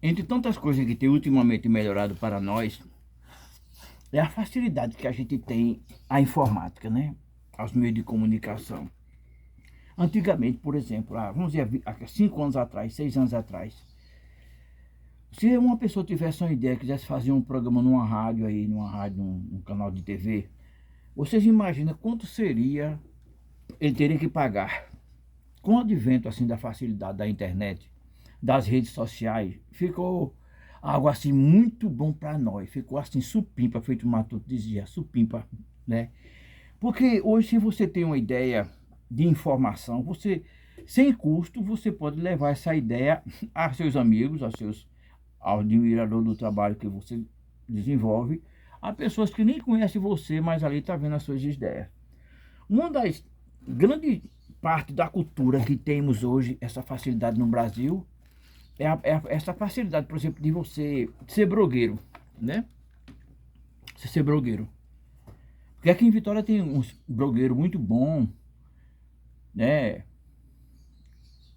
entre tantas coisas que tem ultimamente melhorado para nós, é a facilidade que a gente tem à informática, né? Aos meios de comunicação. Antigamente, por exemplo, vamos dizer, há 5 anos atrás, 6 anos atrás, se uma pessoa tivesse uma ideia, quisesse fazer um programa numa rádio aí, num canal de TV, vocês imaginam quanto seria ele teria que pagar? Com o advento assim da facilidade da internet, das redes sociais, ficou algo assim muito bom para nós. Ficou assim supimpa, feito o Matuto dizia, supimpa, né? Porque hoje, se você tem uma ideia de informação, você, sem custo, você pode levar essa ideia a seus amigos, ao admirador do trabalho que você desenvolve, a pessoas que nem conhecem você, mas ali está vendo as suas ideias. Uma das grandes partes da cultura que temos hoje, essa facilidade no Brasil, essa facilidade, por exemplo, de você ser blogueiro, né? Você ser blogueiro. Porque aqui em Vitória tem uns blogueiros muito bons, né?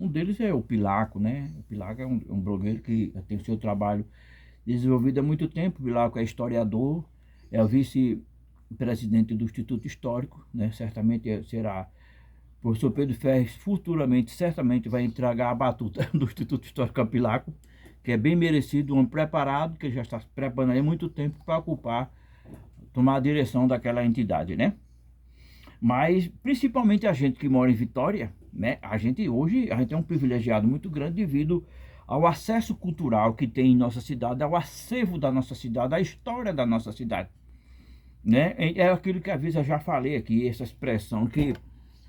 Um deles é o Pilaco, né? O Pilaco é um blogueiro que tem o seu trabalho desenvolvido há muito tempo. O Pilaco é historiador, é o vice-presidente do Instituto Histórico, né? Certamente será o professor Pedro Ferres, futuramente, certamente vai entregar a batuta do Instituto Histórico ao Pilaco, que é bem merecido, um homem preparado, que já está se preparando há muito tempo para tomar a direção daquela entidade, né? Mas, principalmente a gente que mora em Vitória, né? Hoje a gente é um privilegiado muito grande devido ao acesso cultural que tem em nossa cidade, ao acervo da nossa cidade, à história da nossa cidade, né? É aquilo que às vezes eu já falei aqui, essa expressão que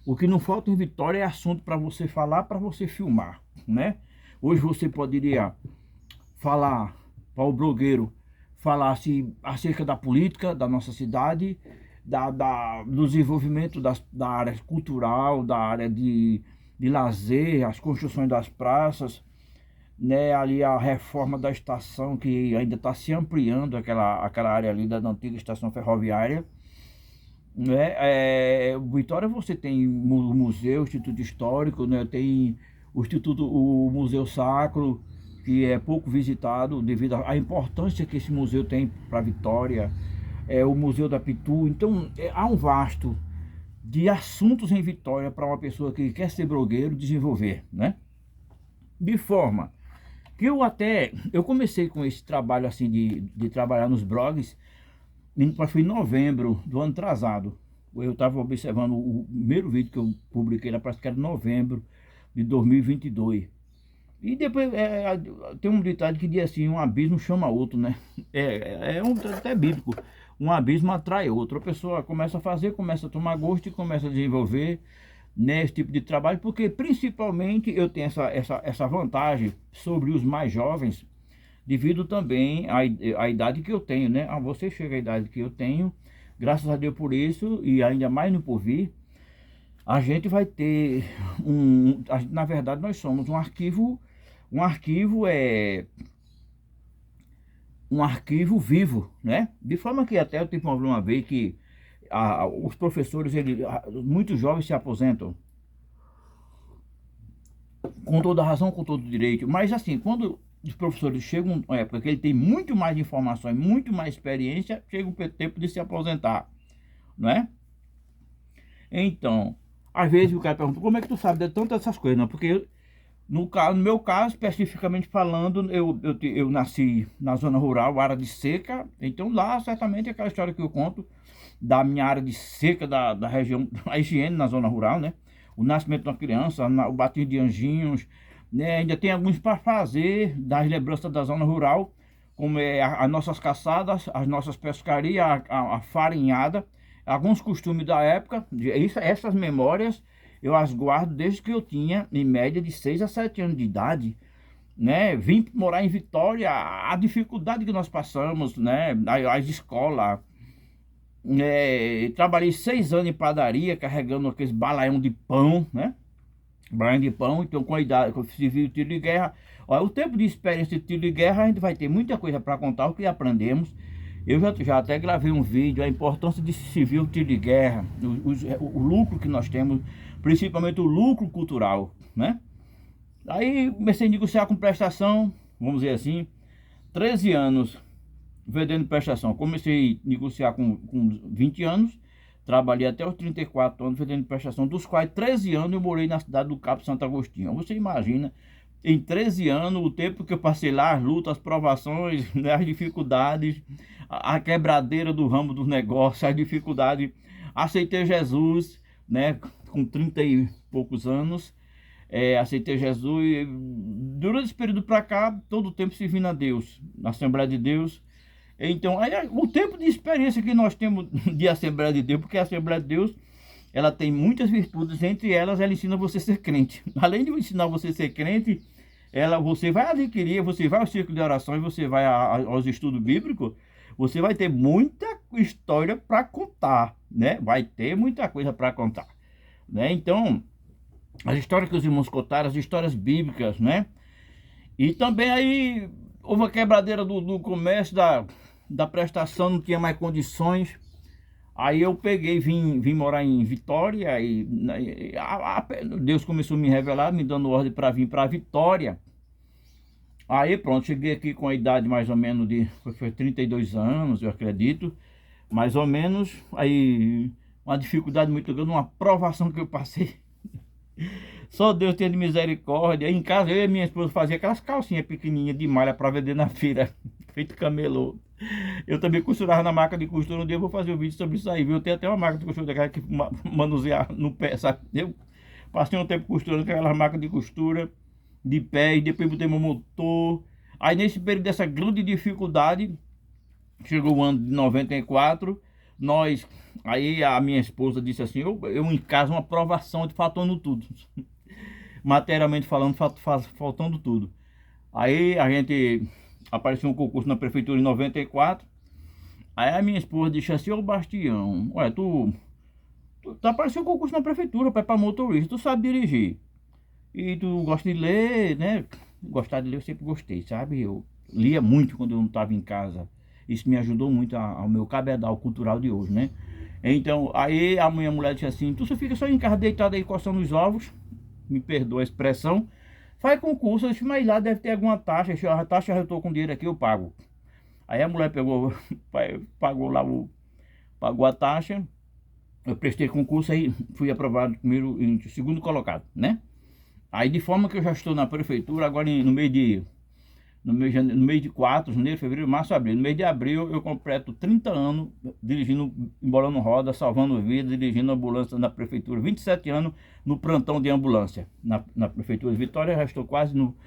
o que não falta em Vitória é assunto para você falar, para você filmar, né? Hoje você poderia falar para o blogueiro, falar acerca da política da nossa cidade, do desenvolvimento da área cultural, da área de lazer, as construções das praças, né? Ali a reforma da estação que ainda está se ampliando, aquela área ali da antiga estação ferroviária. Né? Vitória você tem o museu, o Instituto Histórico, né? Tem o Museu Sacro, que é pouco visitado devido à importância que esse museu tem para Vitória, o Museu da Pitu. Então há um vasto de assuntos em Vitória para uma pessoa que quer ser blogueiro desenvolver, né? De forma que eu comecei com esse trabalho assim de trabalhar nos blogs. Foi em novembro do ano atrasado. Eu estava observando o primeiro vídeo que eu publiquei, parece que era novembro de 2022. E depois tem um ditado que diz assim, um abismo chama outro, né? Até bíblico. Um abismo atrai outro. A pessoa começa a fazer, começa a tomar gosto e começa a desenvolver, né, esse tipo de trabalho, porque principalmente eu tenho essa vantagem sobre os mais jovens, devido também à idade que eu tenho, né? Você chega à idade que eu tenho, graças a Deus por isso, e ainda mais no porvir, a gente vai ter na verdade nós somos um arquivo vivo, né? De forma que até eu tive uma vez que os professores, muitos jovens se aposentam, com toda razão, com todo direito, mas assim, quando os professores chegam uma época que ele tem muito mais informações, muito mais experiência, chega o tempo de se aposentar, não é? Então, às vezes o cara pergunta, como é que tu sabe de tantas essas coisas? Não, porque no meu caso, especificamente falando, eu nasci na zona rural, área de seca, então lá certamente é aquela história que eu conto da minha área de seca, da região, a higiene na zona rural, né? O nascimento de uma criança, o batismo de anjinhos, né? Ainda tem alguns para fazer das lembranças da zona rural, como as nossas caçadas, as nossas pescarias, a farinhada, alguns costumes da época. Essas memórias eu as guardo desde que eu tinha, em média, de 6 a 7 anos de idade, né? Vim morar em Vitória, a dificuldade que nós passamos, né? As escolas. Trabalhei 6 anos em padaria, carregando aqueles balaião de pão, né? Balaião de pão, então com a idade, com o civil tiro de guerra. Olha, o tempo de experiência de tiro de guerra, a gente vai ter muita coisa para contar, o que aprendemos. Eu já até gravei um vídeo, a importância de civil tiro de guerra, o lucro que nós temos, principalmente o lucro cultural, né? Aí comecei a negociar com prestação, vamos dizer assim, 13 anos vendendo prestação. Comecei a negociar com 20 anos, trabalhei até os 34 anos vendendo prestação, dos quais 13 anos eu morei na cidade do Cabo Santo Agostinho. Você imagina, em 13 anos, o tempo que eu passei lá, as lutas, as provações, né, as dificuldades, a quebradeira do ramo dos negócios, as dificuldades. Aceitei Jesus, né, com 30 e poucos anos, aceitei Jesus e durante esse período para cá, todo o tempo servindo a Deus, na Assembleia de Deus. Então, aí, o tempo de experiência que nós temos de Assembleia de Deus, porque a Assembleia de Deus, ela tem muitas virtudes, entre elas, ela ensina você a ser crente. Além de ensinar você a ser crente, você vai adquirir, você vai ao círculo de oração e você vai aos estudos bíblicos, você vai ter muita história para contar, né? Vai ter muita coisa para contar, né? Então, as histórias que os irmãos contaram, as histórias bíblicas, né? E também aí houve uma quebradeira do comércio, da prestação, não tinha mais condições. Aí eu peguei, vim morar em Vitória e Deus começou a me revelar, me dando ordem para vir para Vitória. Aí pronto, cheguei aqui com a idade mais ou menos foi 32 anos, eu acredito, mais ou menos. Aí uma dificuldade muito grande, uma provação que eu passei. Só Deus tem de misericórdia. Em casa eu e minha esposa fazia aquelas calcinhas pequenininhas de malha para vender na feira, feito camelô. Eu também costurava na máquina de costura. Um dia eu vou fazer um vídeo sobre isso aí, viu? Eu tenho até uma máquina de costura daquela que manusear no pé, sabe? Eu passei um tempo costurando aquelas máquinas de costura de pé e depois botei meu motor. Aí nesse período dessa grande dificuldade, chegou o ano de 94, aí a minha esposa disse assim, eu em casa uma provação de faltando tudo. Materialmente falando, faltando tudo. Aí a gente apareceu um concurso na prefeitura em 94. Aí a minha esposa disse assim, ô Bastião, olha, tu apareceu um concurso na prefeitura para motorista, tu sabe dirigir. E tu gosta de ler, né? Gostar de ler eu sempre gostei, sabe? Eu lia muito quando eu não estava em casa. Isso me ajudou muito ao meu cabedal cultural de hoje, né? Então, aí a minha mulher disse assim, tu só fica só em casa deitado aí coçando os ovos, me perdoa a expressão, faz concurso. Eu disse, mas lá deve ter alguma taxa, a taxa eu estou com dinheiro aqui, eu pago. Aí a mulher pagou lá, pagou a taxa, eu prestei concurso, aí fui aprovado primeiro, em segundo colocado, né? Aí de forma que eu já estou na prefeitura, agora no mês de 4, janeiro, fevereiro, março, abril. No mês de abril eu completo 30 anos dirigindo, embolando roda, salvando vidas, dirigindo ambulância na prefeitura. 27 anos no plantão de ambulância na prefeitura de Vitória. Já estou quase no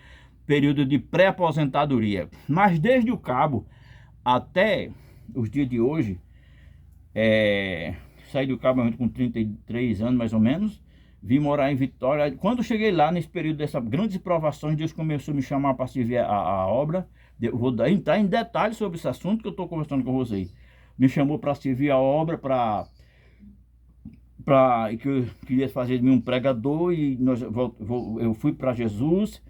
período de pré-aposentadoria. Mas desde o cabo até os dias de hoje, saí do cabo com 33 anos mais ou menos. Vim morar em Vitória. Quando cheguei lá, nesse período dessas grandes provações, Deus começou a me chamar para servir a obra. Eu vou entrar em detalhes sobre esse assunto que eu estou conversando com vocês. Me chamou para servir a obra, que eu queria fazer de mim um pregador, e eu fui para Jesus,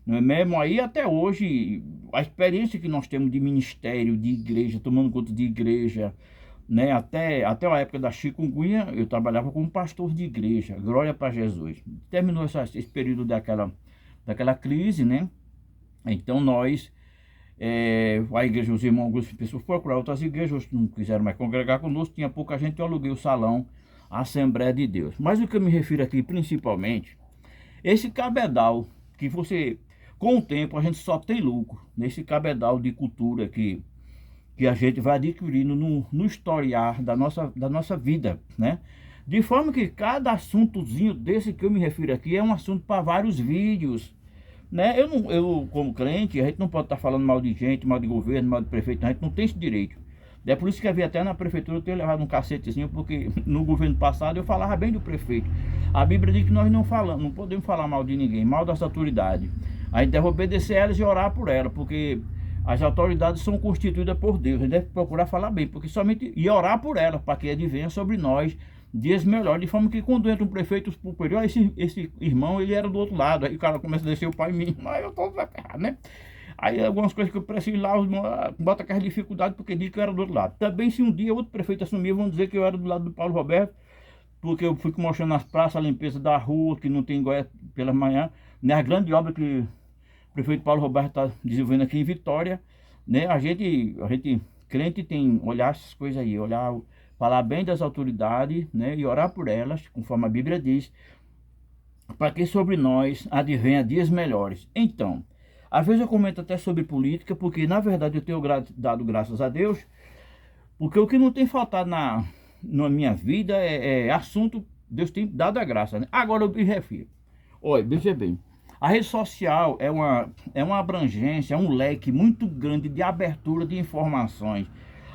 não é mesmo? Aí até hoje, a experiência que nós temos de ministério, de igreja, tomando conta de igreja, né? Até a época da chikungunya, eu trabalhava como pastor de igreja, glória para Jesus. Terminou esse período daquela crise, né? Então a igreja, os irmãos, algumas pessoas procuraram outras igrejas, não quiseram mais congregar conosco, tinha pouca gente, eu aluguei o salão, a Assembleia de Deus. Mas o que eu me refiro aqui principalmente, esse cabedal que com o tempo a gente só tem lucro, nesse cabedal de cultura que a gente vai adquirindo no historiar da nossa vida, né? De forma que cada assuntozinho desse que eu me refiro aqui é um assunto para vários vídeos, né? Eu como crente, a gente não pode estar falando mal de gente, mal de governo, mal de prefeito, a gente não tem esse direito. É por isso que havia até na prefeitura eu ter levado um cacetezinho, porque no governo passado eu falava bem do prefeito. A Bíblia diz que nós não podemos falar mal de ninguém, mal das autoridades. A gente deve obedecer elas e orar por elas, porque as autoridades são constituídas por Deus. A gente deve procurar falar bem, porque somente e orar por elas, para que advenha sobre nós dias melhores. De forma que quando entra um prefeito superior, esse irmão, ele era do outro lado. Aí o cara começa a descer o pai em mim, mas eu estou ferrado, né? Aí algumas coisas que eu preciso ir lá, bota aquelas dificuldades, porque diz que eu era do outro lado. Também se um dia outro prefeito assumir, vão dizer que eu era do lado do Paulo Roberto, porque eu fui mostrando nas praças, a limpeza da rua, que não tem igual pela manhã, né? As grandes obras que prefeito Paulo Roberto está desenvolvendo aqui em Vitória, né? A gente crente tem olhar essas coisas aí, olhar, falar bem das autoridades, né? E orar por elas, conforme a Bíblia diz, para que sobre nós advenha dias melhores. Então, às vezes eu comento até sobre política, porque na verdade eu tenho dado graças a Deus, porque o que não tem faltado na minha vida é assunto, Deus tem dado a graça, né? Agora eu me refiro. Olha, veja bem, a rede social é uma abrangência, é um leque muito grande de abertura de informações.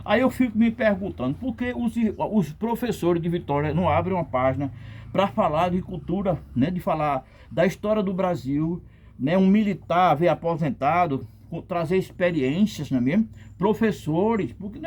Aí eu fico me perguntando, por que os professores de Vitória não abrem uma página para falar de cultura, né, de falar da história do Brasil, né, um militar veio aposentado, trazer experiências, não é mesmo? Professores, porque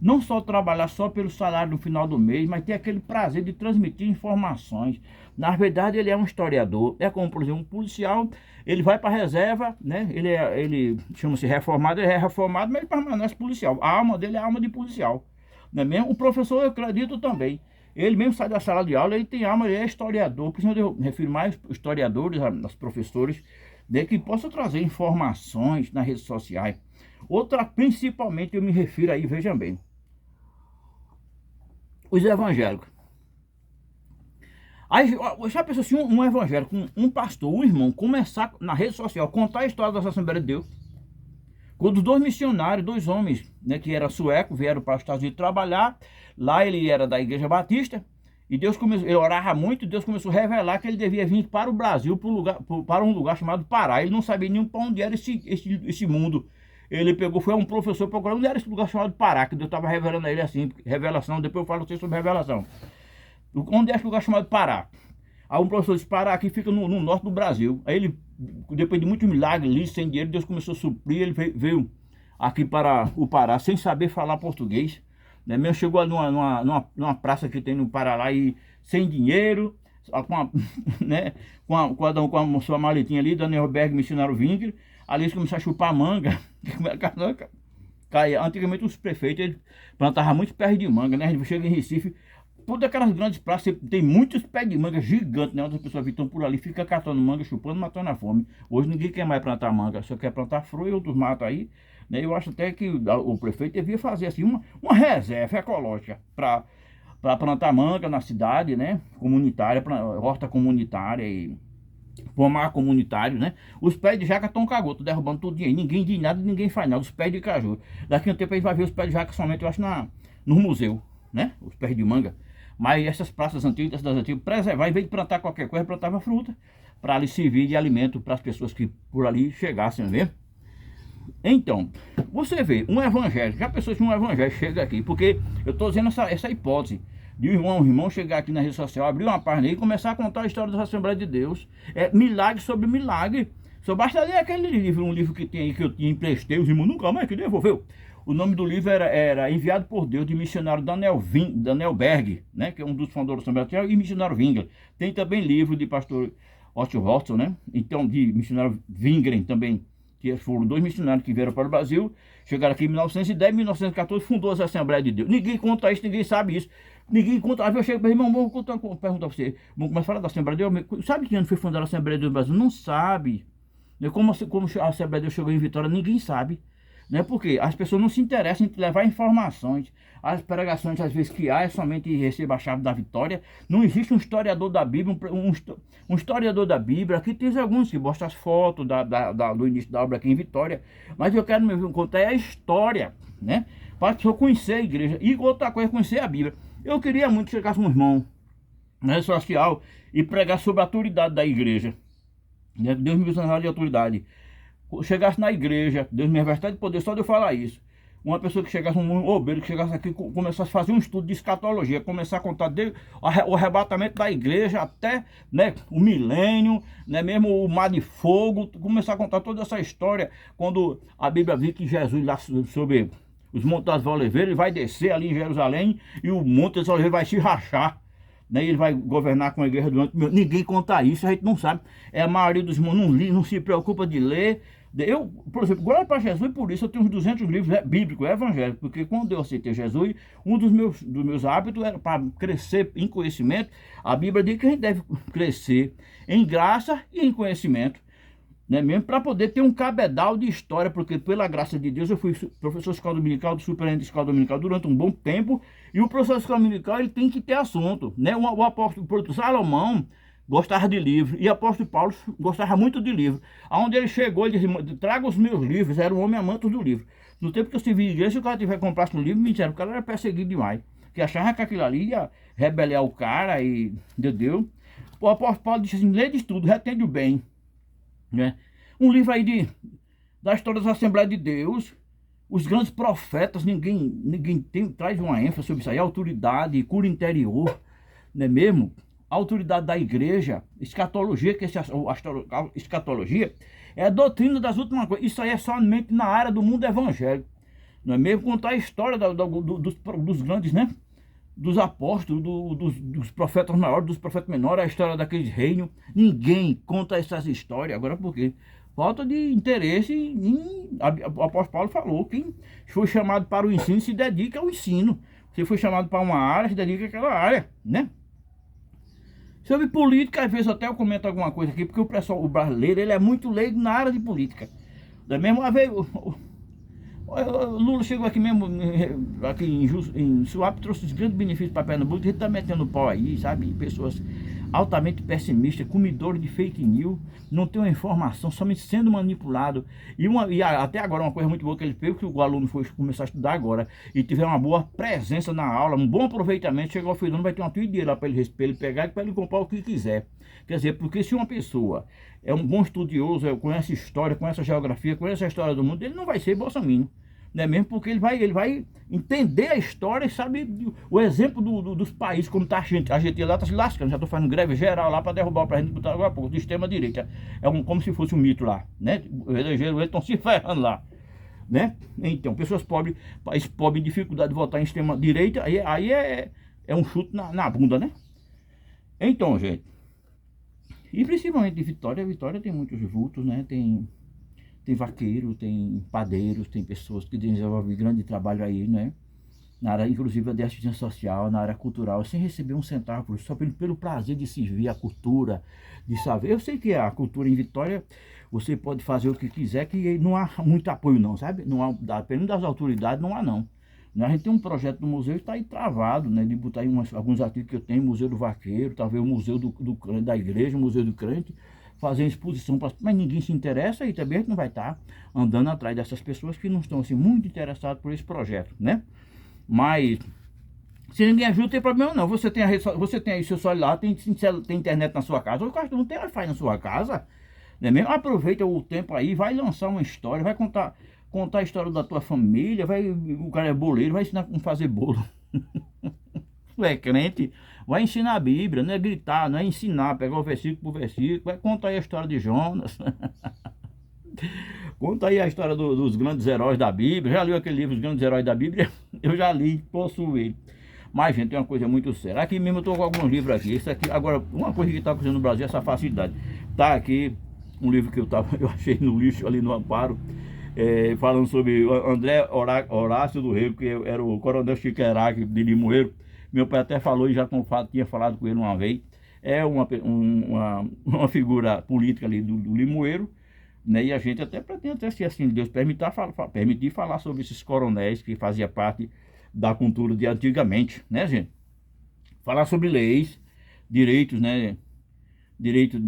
não só trabalhar só pelo salário no final do mês, mas ter aquele prazer de transmitir informações. Na verdade, ele é um historiador, é como, por exemplo, um policial, ele vai para a reserva, né? Ele chama-se reformado, ele é reformado, mas ele permanece policial. A alma dele é a alma de policial, não é mesmo? O professor, eu acredito também. Ele mesmo sai da sala de aula, ele tem alma, ele é historiador. Por isso eu refiro mais historiadores, aos professores, né, que possam trazer informações nas redes sociais. Outra, principalmente, eu me refiro aí, vejam bem, os evangélicos. Aí, já pensou assim, um evangélico, um pastor, um irmão, começar na rede social, contar a história da Assembleia de Deus, quando dois missionários, dois homens, né, que eram suecos, vieram para os Estados Unidos trabalhar, lá ele era da Igreja Batista, e Deus começou, ele orava muito, e Deus começou a revelar que ele devia vir para o Brasil, para um lugar chamado Pará. Ele não sabia nem para onde era esse mundo. Ele pegou, foi um professor procurando onde era esse lugar chamado Pará, que Deus estava revelando a ele assim, revelação, depois eu falo sobre revelação. Onde é esse lugar chamado Pará? Aí um professor disse, Pará aqui fica no norte do Brasil. Aí ele, depois de muitos milagres ali, sem dinheiro, Deus começou a suprir, ele veio aqui para o Pará, sem saber falar português. Né? Mesmo chegou ali numa praça que tem no Pará lá, e sem dinheiro, né? com a sua maletinha ali, Daniel Berg, missionário Winkler. Ali eles começaram a chupar manga. Antigamente os prefeitos eles plantavam muitos pés de manga, né? A gente chega em Recife, todas aquelas grandes praças tem muitos pés de manga gigantes, né? Onde as pessoas estão por ali, fica catando manga, chupando, matando a fome. Hoje ninguém quer mais plantar manga, só quer plantar flor e outros matos aí. Né? Eu acho até que o prefeito devia fazer assim uma reserva ecológica para plantar manga na cidade, né? Comunitária, horta comunitária e pomar comunitário, né? Os pés de jaca estão cagoto, derrubando tudo aí. Ninguém diz nada, ninguém faz nada. Os pés de caju. Daqui a um tempo a gente vai ver os pés de jaca somente, eu acho, no museu, né? Os pés de manga. Mas essas praças antigas, das antigas, preservar, em vez de plantar qualquer coisa, plantava fruta, para ali servir de alimento para as pessoas que por ali chegassem, né? Então, você vê, um evangélico, já pensou se um evangélico chega aqui, porque eu estou dizendo essa hipótese, de um irmão chegar aqui na rede social, abrir uma página e começar a contar a história da Assembleia de Deus, milagre sobre milagre. Só basta ler aquele livro, um livro que tem aí, que eu tinha emprestei, os irmãos nunca mais que devolveu. O nome do livro era Enviado por Deus, de missionário Daniel Berg, né, que é um dos fundadores da Assembleia de Deus, e missionário Winkler. Tem também livro de pastor Otto Watson, né, então de missionário Winkler também, que foram dois missionários que vieram para o Brasil, chegaram aqui em 1910, 1914, fundou a Assembleia de Deus. Ninguém conta isso, ninguém sabe isso. Ninguém conta. Aí eu chego para irmão, vou perguntar para você, vamos começar a falar da Assembleia de Deus. Sabe que ano foi fundada a Assembleia de Deus no Brasil? Não sabe. Como a Assembleia de Deus chegou em Vitória, ninguém sabe. Né? Porque as pessoas não se interessam em levar informações. As pregações, às vezes, que há é somente receber a chave da vitória. Não existe um historiador da Bíblia, um historiador da Bíblia. Aqui tem alguns que mostram as fotos do início da obra aqui em Vitória. Mas eu quero me contar a história, né? Para a pessoa conhecer a igreja. E outra coisa, conhecer a Bíblia. Eu queria muito que chegasse um irmão na rede social e pregar sobre a autoridade da igreja. Né? Deus me usa de autoridade. Chegasse na igreja, Deus me reveste de poder só de eu falar isso. Uma pessoa que chegasse, um obreiro que chegasse aqui, começasse a fazer um estudo de escatologia, começar a contar desde o arrebatamento da igreja até, né, o milênio, né, mesmo o mar de fogo, começar a contar toda essa história, quando a Bíblia diz que Jesus lá sobre os montes das oliveiras, ele vai descer ali em Jerusalém e o monte das oliveiras vai se rachar. Né, ele vai governar com a igreja durante... Ninguém conta isso, a gente não sabe. A maioria dos irmãos não se preocupa de ler. Eu, por exemplo, glória para Jesus, por isso eu tenho uns 200 livros bíblicos, evangélicos, porque quando eu aceitei Jesus, um dos meus hábitos era para crescer em conhecimento. A Bíblia diz que a gente deve crescer em graça e em conhecimento. né, mesmo para poder ter um cabedal de história, porque pela graça de Deus eu fui professor de escola dominical, do superintendente de escola dominical durante um bom tempo, e o professor de escola dominical ele tem que ter assunto, né? O apóstolo Salomão gostava de livro, e o apóstolo Paulo gostava muito de livro. Aonde ele chegou, ele disse, traga os meus livros, era um homem amante do livro. No tempo que eu estive em igreja, se o cara tiver comprasse um livro, me disseram, o cara era perseguido demais, que achava que aquilo ali ia rebeliar o cara, e entendeu? O apóstolo Paulo disse assim, lê de tudo, retende o bem, né? Um livro aí da história das Assembleias de Deus, os grandes profetas, ninguém traz uma ênfase sobre isso aí, autoridade, cura interior, não é mesmo? A autoridade da igreja, escatologia, que a escatologia é a doutrina das últimas coisas. Isso aí é somente na área do mundo evangélico, não é mesmo? Contar a história dos grandes, né? Dos apóstolos, dos profetas maiores, dos profetas menores, a história daqueles reinos. Ninguém conta essas histórias. Agora por quê? Falta de interesse o apóstolo Paulo falou, quem foi chamado para o ensino se dedica ao ensino. Se foi chamado para uma área, se dedica àquela área, né? Sobre política, às vezes até eu comento alguma coisa aqui, porque o brasileiro, ele é muito leigo na área de política. Da mesma vez, o Lula chegou aqui mesmo, aqui em Suape, trouxe os grandes benefícios para Pernambuco, a gente está metendo pau aí, sabe? Pessoas altamente pessimistas, comedores de fake news, não tem uma informação, somente sendo manipulado. Até agora, uma coisa muito boa que ele fez, que o aluno foi começar a estudar agora, e tiver uma boa presença na aula, um bom aproveitamento, chegou ao fim do ano, vai ter uma tuideira lá para ele pegar e para ele comprar o que quiser. Quer dizer, porque se uma pessoa é um bom estudioso, conhece história, conhece a geografia, conhece a história do mundo, ele não vai ser bolsominion. Não é mesmo? Porque ele vai entender a história e sabe o exemplo dos países, como está a Argentina lá está se lascando, já estou fazendo greve geral lá para derrubar o presidente botar agora há pouco, do extrema-direita. Como se fosse um mito lá, né? Elegeram eles, estão se ferrando lá, né? Então, pessoas pobres, países pobres em dificuldade de votar em extrema-direita, aí é um chute na bunda, né? Então, gente, e principalmente de Vitória tem muitos vultos, né? Tem vaqueiro, tem padeiros, tem pessoas que desenvolvem grande trabalho aí, né? Na área, inclusive, de assistência social, na área cultural, sem receber um centavo por isso, só pelo prazer de servir a cultura, de saber. Eu sei que a cultura em Vitória, você pode fazer o que quiser, que não há muito apoio não, sabe? Não há, dependendo das autoridades, não há não. A gente tem um projeto do museu que está aí travado, né? De botar aí alguns artigos que eu tenho, Museu do Vaqueiro, talvez o Museu da Igreja, o Museu do Crente, fazer exposição, mas ninguém se interessa e também a gente não vai estar andando atrás dessas pessoas que não estão assim, muito interessadas por esse projeto, né? Mas se ninguém ajuda, não tem problema não. Você tem aí seu celular, tem internet na sua casa, ou não tem Wi-Fi na sua casa, né mesmo? Aproveita o tempo aí, vai lançar uma história, vai contar a história da tua família, o cara é boleiro, vai ensinar como fazer bolo. Tu é crente, vai ensinar a Bíblia, não é gritar, não é ensinar, pegar o versículo por versículo, vai contar aí a história de Jonas. Conta aí a história dos grandes heróis da Bíblia. Já leu aquele livro, Os Grandes Heróis da Bíblia? Eu já li, possuo ele. Mas, gente, tem uma coisa muito séria. Aqui mesmo eu estou com alguns livros aqui. Isso aqui, agora, uma coisa que está acontecendo no Brasil é essa facilidade. Tá aqui um livro que eu achei no lixo ali no Amparo, falando sobre André Horácio do Rego, que era o coronel Chiqueraque de Limoeiro. Meu pai até falou e já tinha falado com ele uma vez. É uma figura política ali do Limoeiro, né? E a gente até pretende, se assim Deus permitir falar sobre esses coronéis que faziam parte da cultura de antigamente, né, gente? Falar sobre leis, direitos, né? Direito,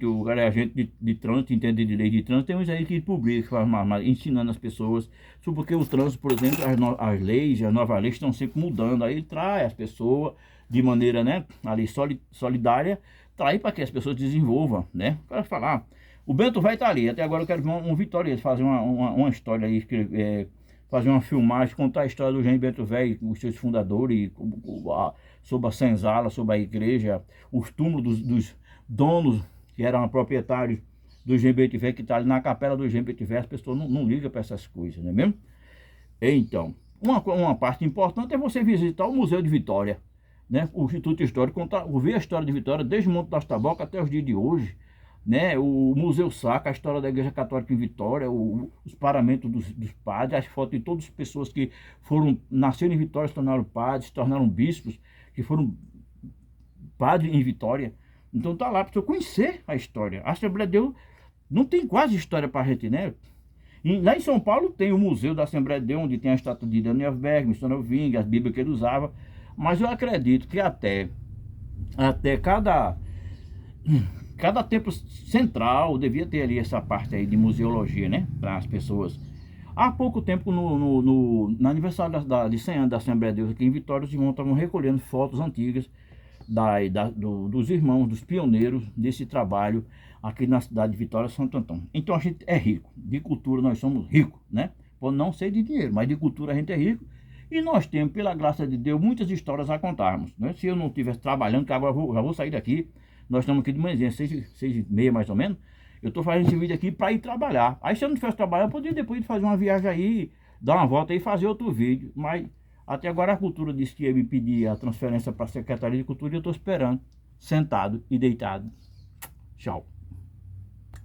o cara é agente de trânsito, entende de lei de trânsito, tem uns aí que publicam, ensinando as pessoas sobre porque o trânsito, por exemplo, as leis, as novas leis estão sempre mudando, aí ele traz as pessoas de maneira, né, ali solidária, traz para que as pessoas desenvolvam, né, para falar, o Bento vai estar ali, até agora eu quero ver um Vitória, fazer uma história aí, fazer uma filmagem, contar a história do Jean Bento Velho, os seus fundadores, sobre a senzala, sobre a igreja, os túmulos dos donos que eram proprietários do Jean Bento Velho, que está ali na capela do Jean Bento Velho, as pessoas não ligam para essas coisas, não é mesmo? Então, uma parte importante é você visitar o Museu de Vitória, né? O Instituto Histórico, ouvir a história de Vitória desde o Monte das Tabocas até os dias de hoje, né? O Museu Sacra, a história da Igreja Católica em Vitória, os paramentos dos padres, as fotos de todas as pessoas que nasceram em Vitória, se tornaram padres, se tornaram bispos, que foram padres em Vitória. Então tá lá para você conhecer a história. A Assembleia de Deus Não tem quase história para a gente, né? Lá em São Paulo tem o Museu da Assembleia de Deus, onde tem a estátua de Daniel Berg, missionário Ving, as Bíblias que ele usava. Mas eu acredito que até cada templo central devia ter ali essa parte aí de museologia, né? Para as pessoas. Há pouco tempo, no aniversário de 100 anos da Assembleia de Deus aqui em Vitória, os irmãos estavam recolhendo fotos antigas dos irmãos, dos pioneiros desse trabalho aqui na cidade de Vitória, Santo Antônio. Então a gente é rico, de cultura nós somos ricos, né? Pode não ser de dinheiro, mas de cultura a gente é rico. E nós temos, pela graça de Deus, muitas histórias a contarmos, né? Se eu não estivesse trabalhando, que agora já vou sair daqui, nós estamos aqui de manhã, 6h30 mais ou menos, eu estou fazendo esse vídeo aqui para ir trabalhar. Aí se eu não tivesse trabalhar, eu poderia depois fazer uma viagem aí, dar uma volta aí e fazer outro vídeo. Mas até agora a cultura disse que ia me pedir a transferência para a Secretaria de Cultura e eu estou esperando, sentado e deitado. Tchau.